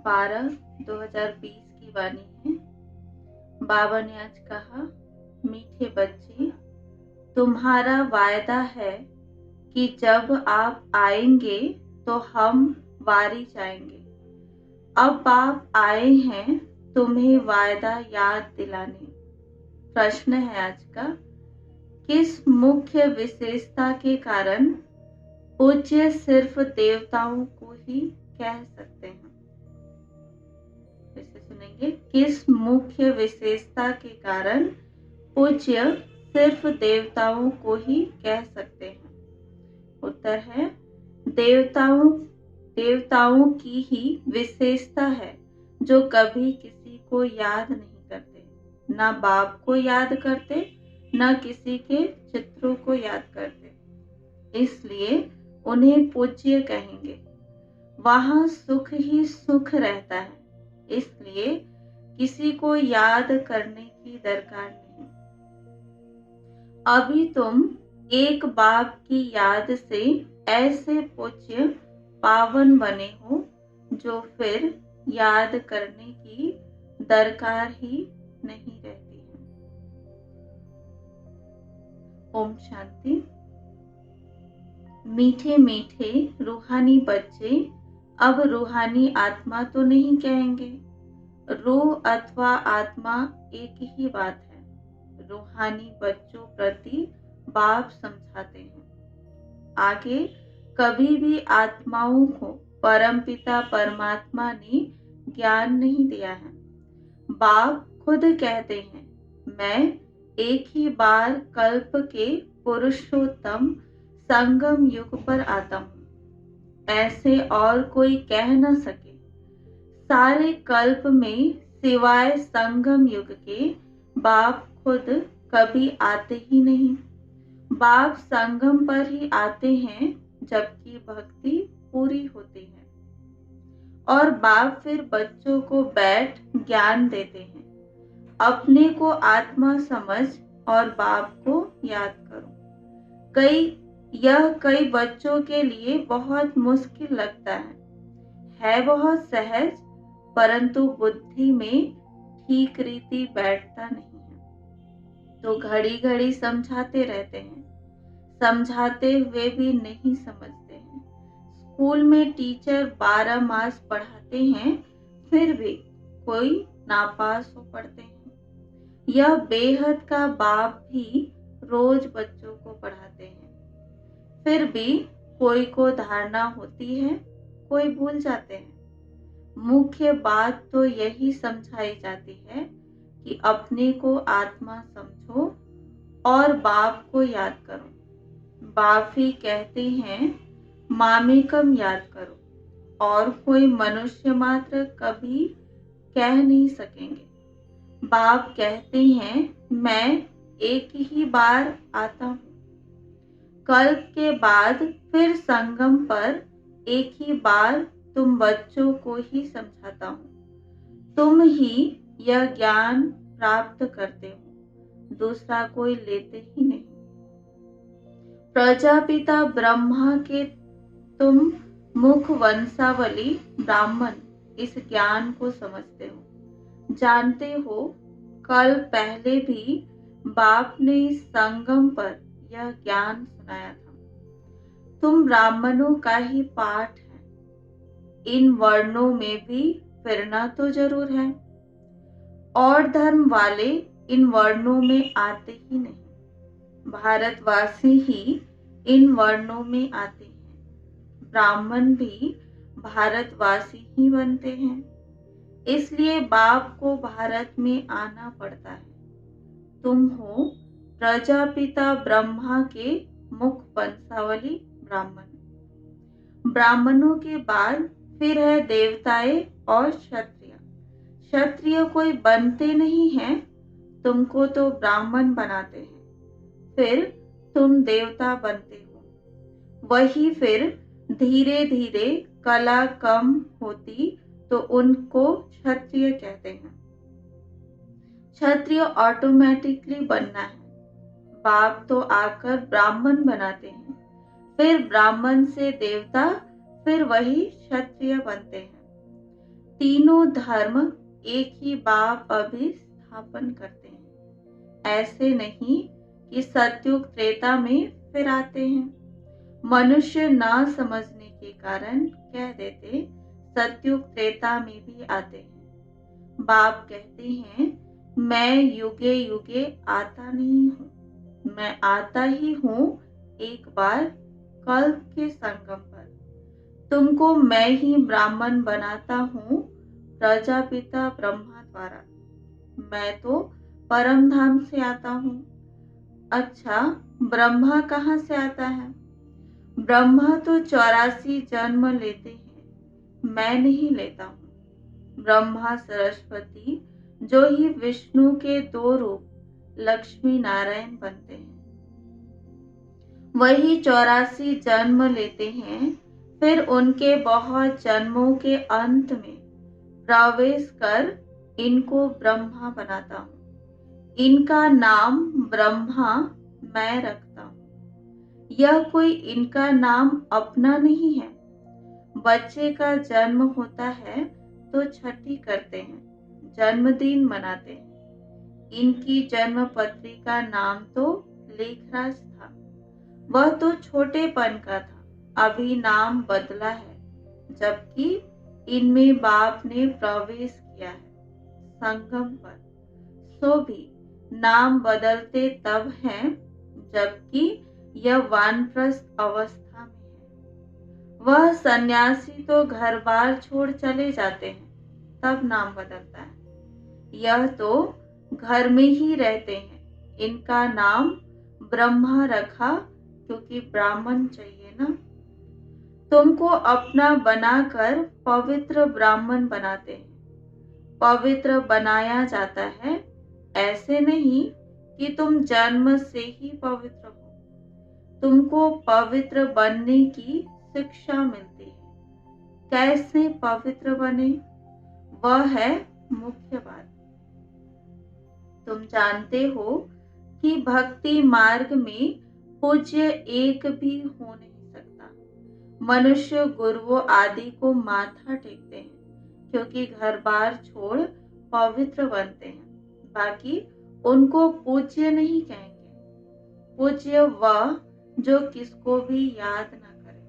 12/2020 की वाणी है। बाबा ने आज कहा, मीठे बच्चे, तुम्हारा वायदा है कि जब आप आएंगे तो हम वारी जाएंगे। अब आप आए हैं तुम्हें वायदा याद दिलाने। प्रश्न है आज का, किस मुख्य विशेषता के कारण पूज्य सिर्फ देवताओं को ही कह सकते हैं? फिर से सुनेंगे, किस मुख्य विशेषता के कारण पूज्य सिर्फ देवताओं को ही कह सकते हैं? उत्तर है, देवताओं की ही विशेषता है जो कभी किसी को याद नहीं करते, ना बाप को याद करते, ना किसी के चित्रों को याद करते, इसलिए उन्हें पूज्य कहेंगे। वहां सुख ही सुख रहता है, इसलिए किसी को याद करने की दरकार नहीं। अभी तुम एक बाप की याद से ऐसे पूज्य पावन बने हो जो फिर याद करने की दरकार ही नहीं रहती है। ओम शांति। मीठे मीठे रूहानी बच्चे अब रूहानी आत्मा तो नहीं कहेंगे। रूह अथवा आत्मा एक ही बात है। रूहानी बच्चों प्रति बाप समझाते हैं। आगे कभी भी आत्माओं को परमपिता परमात्मा ने ज्ञान नहीं दिया है। बाप खुद कहते हैं, मैं एक ही बार कल्प के पुरुषोत्तम संगम युग पर आता हूँ, ऐसे और कोई कह न सके। सारे कल्प में सिवाय संगम युग के बाप खुद कभी आते ही नहीं। बाप संगम पर ही आते हैं जबकि भक्ति पूरी होती है, और बाप फिर बच्चों को बैठ ज्ञान देते हैं। अपने को आत्मा समझ और बाप को याद करो। कई बच्चों के लिए बहुत मुश्किल लगता है बहुत सहज, परंतु बुद्धि में ठीक रीति बैठता नहीं है, तो घड़ी घड़ी समझाते रहते हैं, समझाते हुए भी नहीं समझते हैं। स्कूल में टीचर 12 मास पढ़ाते हैं, फिर भी कोई नापास हो पढ़ते हैं। यह बेहद का बाप भी रोज बच्चों को पढ़ाते हैं, फिर भी कोई को धारणा होती है, कोई भूल जाते हैं। मुख्य बात तो यही समझाई जाती है कि अपने को आत्मा समझो और बाप को याद करो। बाप ही कहते हैं मामेकम याद करो, और कोई मनुष्य मात्र कभी कह नहीं सकेंगे। बाप कहते हैं मैं एक ही बार आता हूँ। कल्प के बाद फिर संगम पर एक ही बार तुम बच्चों को ही समझाता हूँ। तुम ही यह ज्ञान प्राप्त करते हो, दूसरा कोई लेते ही नहीं। प्रजापिता ब्रह्मा के तुम मुख वंशावली ब्राह्मण इस ज्ञान को समझते हो, जानते हो। कल पहले भी बाप ने इस संगम पर यह ज्ञान सुनाया था। तुम ब्राह्मणों का ही पाठ है, इन वर्णों में भी फिरना तो जरूर है, और धर्म वाले इन वर्णों में आते ही नहीं। भारतवासी ही इन वर्णों में आते हैं, ब्राह्मण भी भारतवासी ही बनते हैं, इसलिए बाप को भारत में आना पड़ता है। तुम हो प्रजापिता ब्रह्मा के मुख वंशावली ब्राह्मण। ब्राह्मणों के बाद फिर है देवताएं और क्षत्रिय। क्षत्रिय कोई बनते नहीं हैं, तुमको तो ब्राह्मण बनाते हैं, फिर तुम देवता बनते हो। वही फिर धीरे धीरे कला कम होती तो उनको क्षत्रिय कहते हैं। क्षत्रिय ऑटोमेटिकली बनना है। बाप तो आकर ब्राह्मण बनाते हैं, फिर ब्राह्मण से देवता, फिर वही क्षत्रिय बनते हैं। तीनों धर्म एक ही बाप अभी स्थापन करते हैं। ऐसे नहीं कि सतयुग त्रेता में फिर आते हैं। मनुष्य ना समझने के कारण कह देते सतयुग त्रेता में भी आते हैं। बाप कहते हैं मैं युगे युगे आता नहीं हूँ, मैं आता ही हूँ एक बार कल्प के संगम पर। तुमको मैं ही ब्राह्मण बनाता हूँ प्रजापिता ब्रह्मा द्वारा। मैं तो परम धाम से आता हूँ। अच्छा, ब्रह्मा कहाँ से आता है? ब्रह्मा तो 84 जन्म लेते हैं, मैं नहीं लेता हूँ। ब्रह्मा सरस्वती जो ही विष्णु के 2 रूप लक्ष्मी नारायण बनते हैं, वही 84 जन्म लेते हैं। फिर उनके बहुत जन्मों के अंत में प्रवेश कर इनको ब्रह्मा बनाता हूँ। इनका नाम ब्रह्मा मैं रखता हूँ। यह कोई इनका नाम अपना नहीं है। बच्चे का जन्म होता है तो छठी करते हैं, जन्मदिन मनाते हैं। इनकी जन्म पत्री का नाम तो लेखराज था। वह तो छोटेपन का था, अभी नाम बदला है, जबकि इनमें बाप ने प्रवेश किया है संगम पर। सो भी नाम बदलते तब हैं जबकि यह वानप्रस्थ अवस्था में है। वह सन्यासी तो घर बार छोड़ चले जाते हैं, तब नाम बदलता है। यह तो घर में ही रहते हैं। इनका नाम ब्रह्मा रखा क्योंकि ब्राह्मण चाहिए ना। तुमको अपना बनाकर पवित्र ब्राह्मण बनाते हैं। पवित्र बनाया जाता है, ऐसे नहीं कि तुम जन्म से ही पवित्र हो। तुमको पवित्र बनने की शिक्षा मिलती है। कैसे पवित्र बने, वह है मुख्य बात। तुम जानते हो कि भक्ति मार्ग में पूज्य एक भी हो नहीं सकता। मनुष्य गुरुओं आदि को माथा टेकते हैं क्योंकि घर बार छोड़ पवित्र बनते हैं। बाकी उनको पूज्य नहीं कहेंगे। पूज्य वह जो किसको भी याद न करे।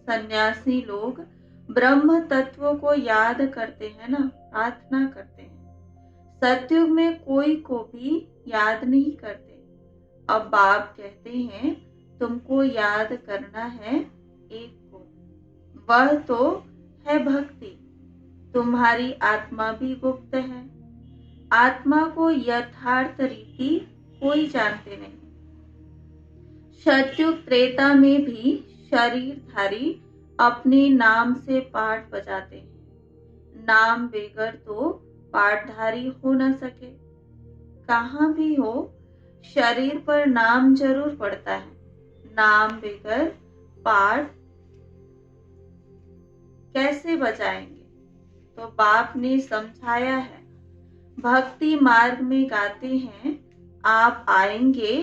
सन्यासी लोग ब्रह्म तत्व को याद करते हैं ना, प्रार्थना करते हैं। सतयुग में कोई को भी याद नहीं करते। अब बाप कहते हैं तुमको याद करना है एक को, वह तो है भक्ति। तुम्हारी आत्मा भी गुप्त है। आत्मा को यथार्थ रीति कोई जानते नहीं। सतयुग त्रेता में भी शरीरधारी अपने नाम से पाठ बजाते हैं। नाम बेगर तो पाठधारी हो न सके। कहाँ भी हो, शरीर पर नाम जरूर पड़ता है। नाम बेगर पाठ कैसे बजाएंगे? तो बाप ने समझाया है। भक्ति मार्ग में गाते हैं, आप आएंगे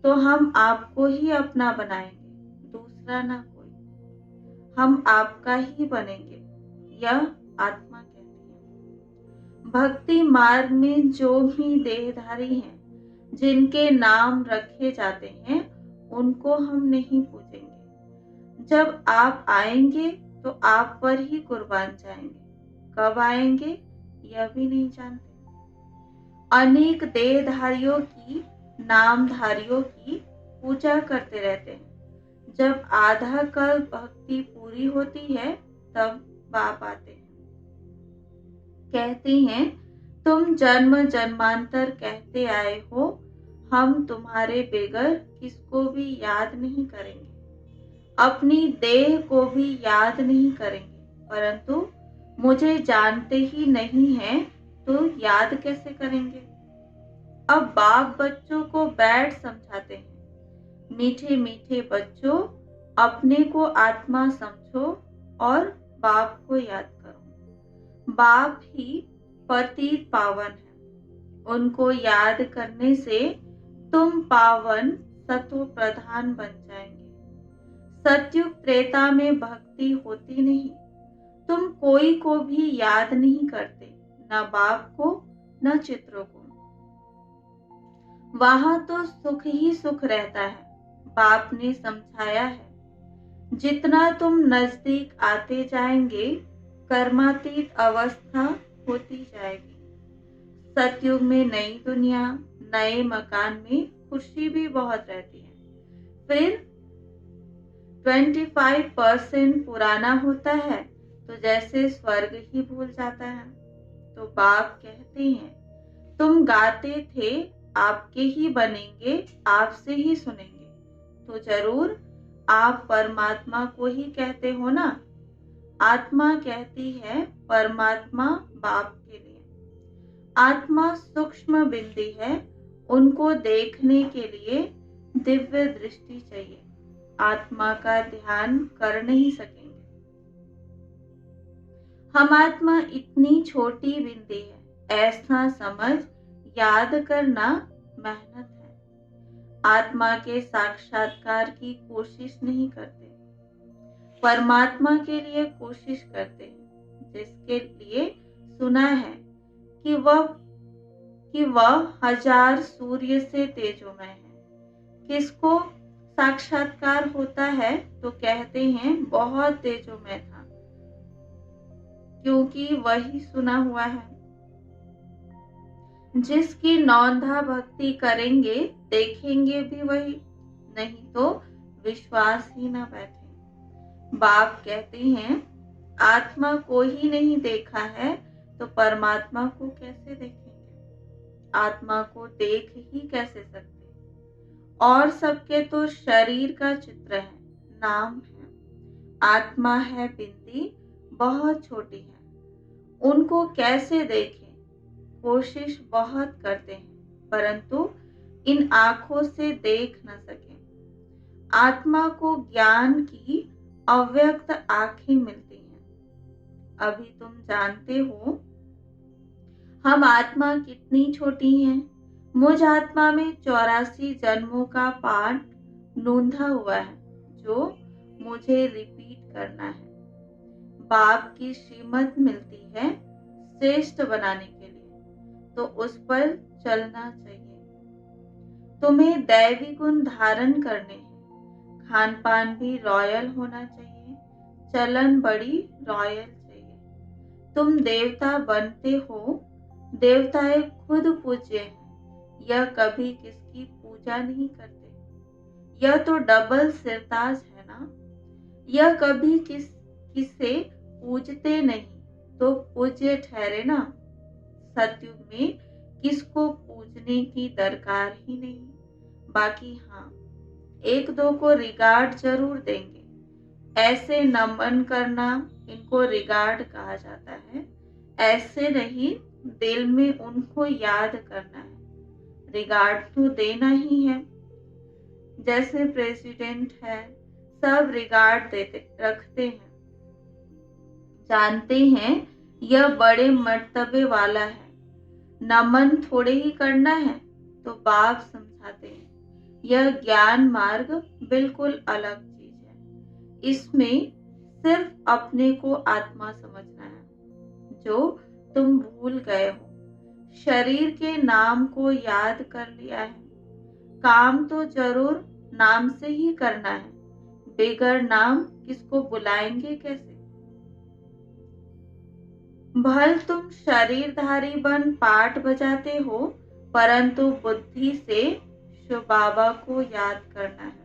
तो हम आपको ही अपना बनाएंगे, दूसरा ना कोई। हम आपका ही बनेंगे, यह आत्मा कहती है। भक्ति मार्ग में जो भी देहधारी हैं, जिनके नाम रखे जाते हैं, उनको हम नहीं पूजेंगे। जब आप आएंगे तो आप पर ही कुर्बान जाएंगे। कब आएंगे यह भी नहीं जानते। अनेक देहधारियों की, नामधारियों की पूजा करते रहते हैं। जब आधा कल्प भक्ति पूरी होती है तब बाप आते हैं। कहते हैं तुम जन्म जन्मांतर कहते आए हो, हम तुम्हारे बेगर किसको भी याद नहीं करेंगे, अपनी देह को भी याद नहीं करेंगे। परंतु मुझे जानते ही नहीं है तो याद कैसे करेंगे? अब बाप बच्चों को बैठ समझाते हैं, मीठे मीठे बच्चों, अपने को आत्मा समझो और बाप को याद करो। बाप ही पतित पावन है। उनको याद करने से तुम पावन सतो प्रधान बन जाएंगे। सतयुग त्रेता में भक्ति होती नहीं। तुम कोई को भी याद नहीं करते, न बाप को न चित्रों को। वहां तो सुख ही सुख रहता है। बाप ने समझाया है, जितना तुम नजदीक आते जाएंगे कर्मातीत अवस्था होती जाएगी। सतयुग में नई दुनिया, नए मकान में खुशी भी बहुत रहती है। फिर 25% पुराना होता है तो जैसे स्वर्ग ही भूल जाता है। तो बाप कहते हैं, तुम गाते थे आपके ही बनेंगे, आपसे ही सुनेंगे। तो जरूर आप परमात्मा को ही कहते हो ना। आत्मा कहती है परमात्मा बाप के लिए। आत्मा सूक्ष्म बिंदी है, उनको देखने के लिए दिव्य दृष्टि चाहिए। आत्मा का ध्यान कर नहीं सकेंगे। हम आत्मा इतनी छोटी बिंदी है, ऐसा समझ याद करना मेहनत है। आत्मा के साक्षात्कार की कोशिश नहीं करते, परमात्मा के लिए कोशिश करते हैं, जिसके लिए सुना है कि वह 1000 सूर्य से तेजोमय है। किसको साक्षात्कार होता है तो कहते हैं बहुत तेजोमय था, क्योंकि वही सुना हुआ है। जिसकी नौंधा भक्ति करेंगे देखेंगे भी वही, नहीं तो विश्वास ही न बैठे। बाप कहते हैं, आत्मा को ही नहीं देखा है तो परमात्मा को कैसे देखेंगे। आत्मा को देख ही कैसे सकते। और सबके तो शरीर का चित्र है, नाम है। आत्मा है बिंदी, बहुत छोटी है, उनको कैसे देखें। कोशिश बहुत करते हैं, परंतु इन आंखों से देख न सके। आत्मा को ज्ञान की अव्यक्त आंखें मिलती हैं। अभी तुम जानते हो हम आत्मा कितनी छोटी हैं। मुझ आत्मा में 84 जन्मों का पाठ नोंधा हुआ है, जो मुझे रिपीट करना है। बाप की श्रीमत मिलती है श्रेष्ठ बनाने के लिए, तो उस पर चलना चाहिए। तुम्हें दैवी गुण धारण करने हैं। खान पान भी रॉयल होना चाहिए, चलन बड़ी रॉयल चाहिए। तुम देवता बनते हो, देवताएं खुद पूज्य हैं। यह कभी किसकी पूजा नहीं करते। यह तो डबल सिरताज है ना। यह कभी किसे पूजते नहीं तो पूज्य ठहरे ना। सतयुग में किसको पूजने की दरकार ही नहीं। बाकी हाँ, एक दो को रिगार्ड जरूर देंगे। ऐसे नमन करना, इनको रिगार्ड कहा जाता है। ऐसे नहीं, दिल में उनको याद करना है। रिगार्ड तो देना ही है। जैसे प्रेसिडेंट है, सब रिगार्ड देते रखते हैं, जानते हैं यह बड़े मर्तबे वाला है। नमन थोड़े ही करना है। तो बाप समझाते हैं, यह ज्ञान मार्ग बिल्कुल अलग चीज है। इसमें सिर्फ अपने को आत्मा समझना है, जो तुम भूल गए हो। शरीर के नाम को याद कर लिया है। काम तो जरूर नाम से ही करना है। बेगर नाम किसको बुलाएंगे कैसे। भल तुम शरीरधारी बन पाठ बजाते हो, परंतु बुद्धि से शिव बाबा को याद करना है।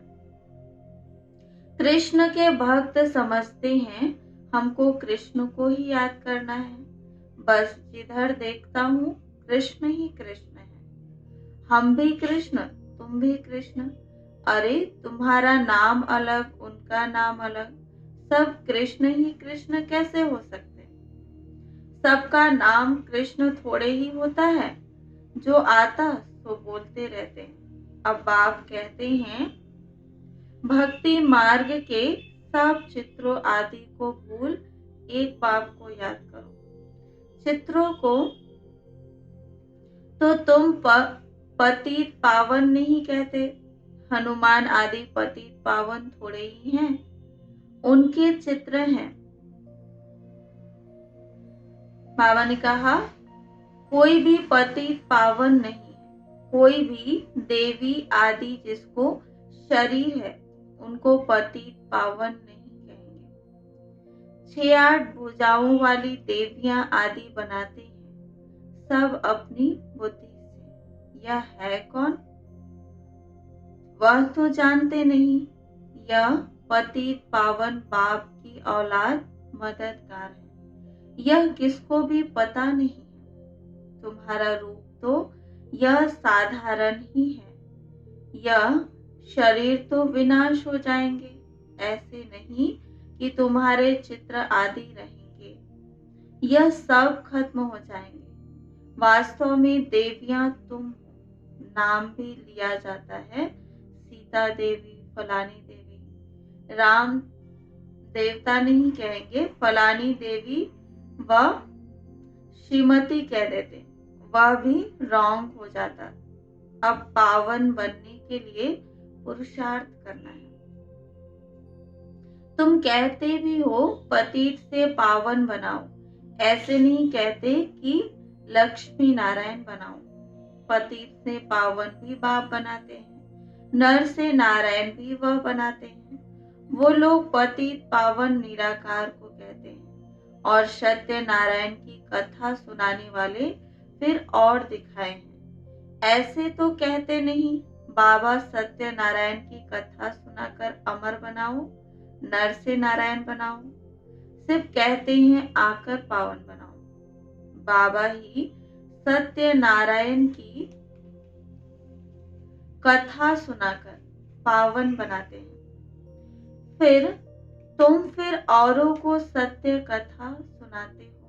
कृष्ण के भक्त समझते हैं हमको कृष्ण को ही याद करना है। बस जिधर देखता हूँ कृष्ण ही कृष्ण है। हम भी कृष्ण, तुम भी कृष्ण। अरे तुम्हारा नाम अलग, उनका नाम अलग, सब कृष्ण ही कृष्ण कैसे हो सकते। सबका नाम कृष्ण थोड़े ही होता है। जो आता सो बोलते रहते हैं। अब बाप कहते हैं, भक्ति मार्ग के सब चित्रों आदि को भूल एक बाप को याद करो। चित्रों को तो तुम पतित पावन नहीं कहते। हनुमान आदि पतित पावन थोड़े ही हैं, उनके चित्र हैं। बाबा ने कहा, कोई भी पतित पावन नहीं है, कोई भी देवी आदि जिसको शरीर है उनको पतित पावन नहीं कहेंगे। 6-8 भुजाओं वाली देवियां आदि बनाते हैं सब अपनी बुद्धि से। यह है कौन? वह तो जानते नहीं। यह पतित पावन बाप की औलाद मददगार है। यह किसको भी पता नहीं है। तुम्हारा रूप तो यह साधारण ही है। यह शरीर तो विनाश हो जाएंगे, ऐसे नहीं कि तुम्हारे चित्र आदि रहेंगे। यह सब खत्म हो जाएंगे। वास्तव में देवियां तुम हो। नाम भी लिया जाता है, सीता देवी, फलानी देवी। राम देवता नहीं कहेंगे, फलानी देवी व श्रीमती कह देते, वह भी रॉन्ग हो जाता। अब पावन बनने के लिए पुरुषार्थ करना है। तुम कहते भी हो पतित से पावन बनाओ, ऐसे नहीं कहते कि लक्ष्मी नारायण बनाओ। पतित से पावन भी बाप बनाते हैं, नर से नारायण भी वह बनाते हैं। वो लोग पतित पावन निराकार को कहते हैं और सत्य नारायण की कथा सुनाने वाले फिर और दिखाए हैं। ऐसे तो कहते नहीं बाबा सत्य नारायण की कथा सुनाकर अमर बनाओ, नर से नारायण बनाओ। सिर्फ कहते हैं आकर पावन बनाओ। बाबा ही सत्य नारायण की कथा सुनाकर पावन बनाते हैं। फिर औरों को सत्य कथा सुनाते हो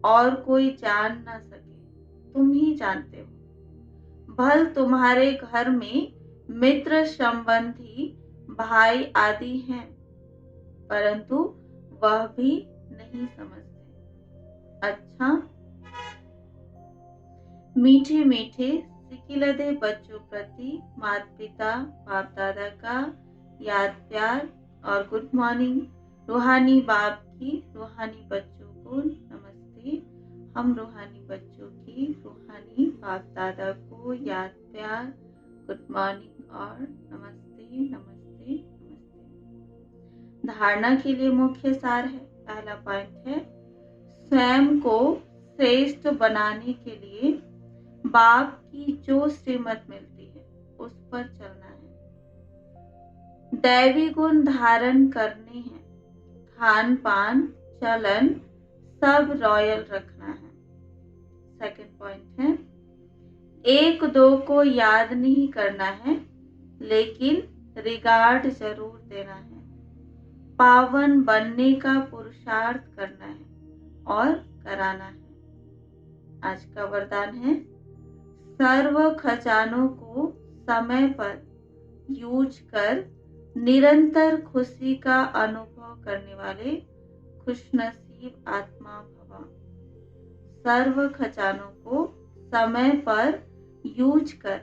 और कोई जान ना सके, तुम ही जानते हो। भल तुम्हारे घर में मित्र संबंधी भाई आदि हैं, परंतु वह भी नहीं समझते। अच्छा, मीठे मीठे सिकिलदे बच्चों प्रति माता पिता बाप दादा का याद प्यार और गुड मॉर्निंग। रूहानी बाप की रूहानी बच्चों को नमस्ते। हम रूहानी बच्चों की रूहानी बाप दादा को याद प्यार, गुड मॉर्निंग और नमस्ते नमस्ते नमस्ते। धारणा के लिए मुख्य सार है। पहला पॉइंट है, स्वयं को श्रेष्ठ बनाने के लिए बाप की जो श्रीमत मिलती है उस पर चलना है। दैवी गुण धारण करने हैं। खान पान चलन सब रॉयल रखना है। सेकंड पॉइंट है, एक दो को याद नहीं करना है, लेकिन रिगार्ड जरूर देना है। पावन बनने का पुरुषार्थ करना है और कराना है। आज का वरदान है, सर्व खजानों को समय पर यूज कर निरंतर खुशी का अनुभव करने वाले खुशनसीब आत्मा भव। सर्व खजानों को समय पर यूज कर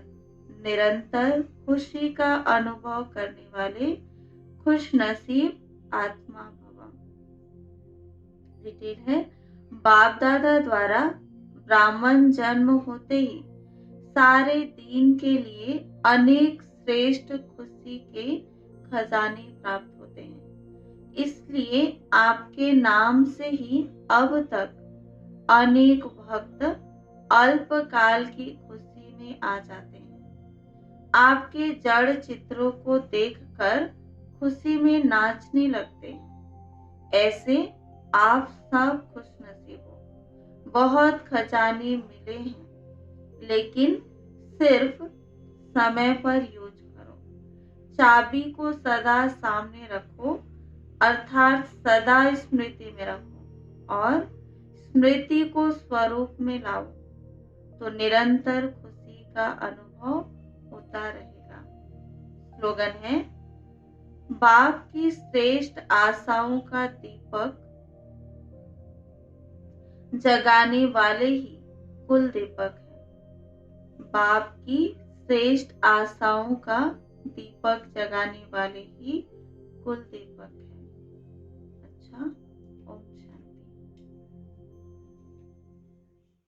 निरंतर खुशी का अनुभव करने वाले खुशनसीब आत्मा भव। रिटेल है, बाप दादा द्वारा ब्राह्मण जन्म होते ही सारे दीन के लिए अनेक श्रेष्ठ खुशी के खजाने प्राप्त होते हैं। इसलिए आपके नाम से ही अब तक अनेक भक्त अल्पकाल की खुशी में आ जाते हैं। आपके जड़ चित्रों को देखकर खुशी में नाचने लगते हैं। ऐसे आप सब खुशनसीब हो। बहुत खजाने मिले हैं, लेकिन सिर्फ समय पर यूज करो। चाबी को सदा सामने रखो, अर्थात सदा स्मृति में रखो और स्मृति को स्वरूप में लाओ, तो निरंतर खुशी का अनुभव होता रहेगा। स्लोगन है, बाप की श्रेष्ठ आशाओं का दीपक जगाने वाले ही कुल दीपक है। बाप की श्रेष्ठ आशाओं का दीपक जगाने वाले ही कुल दीपक है। अच्छा, ओम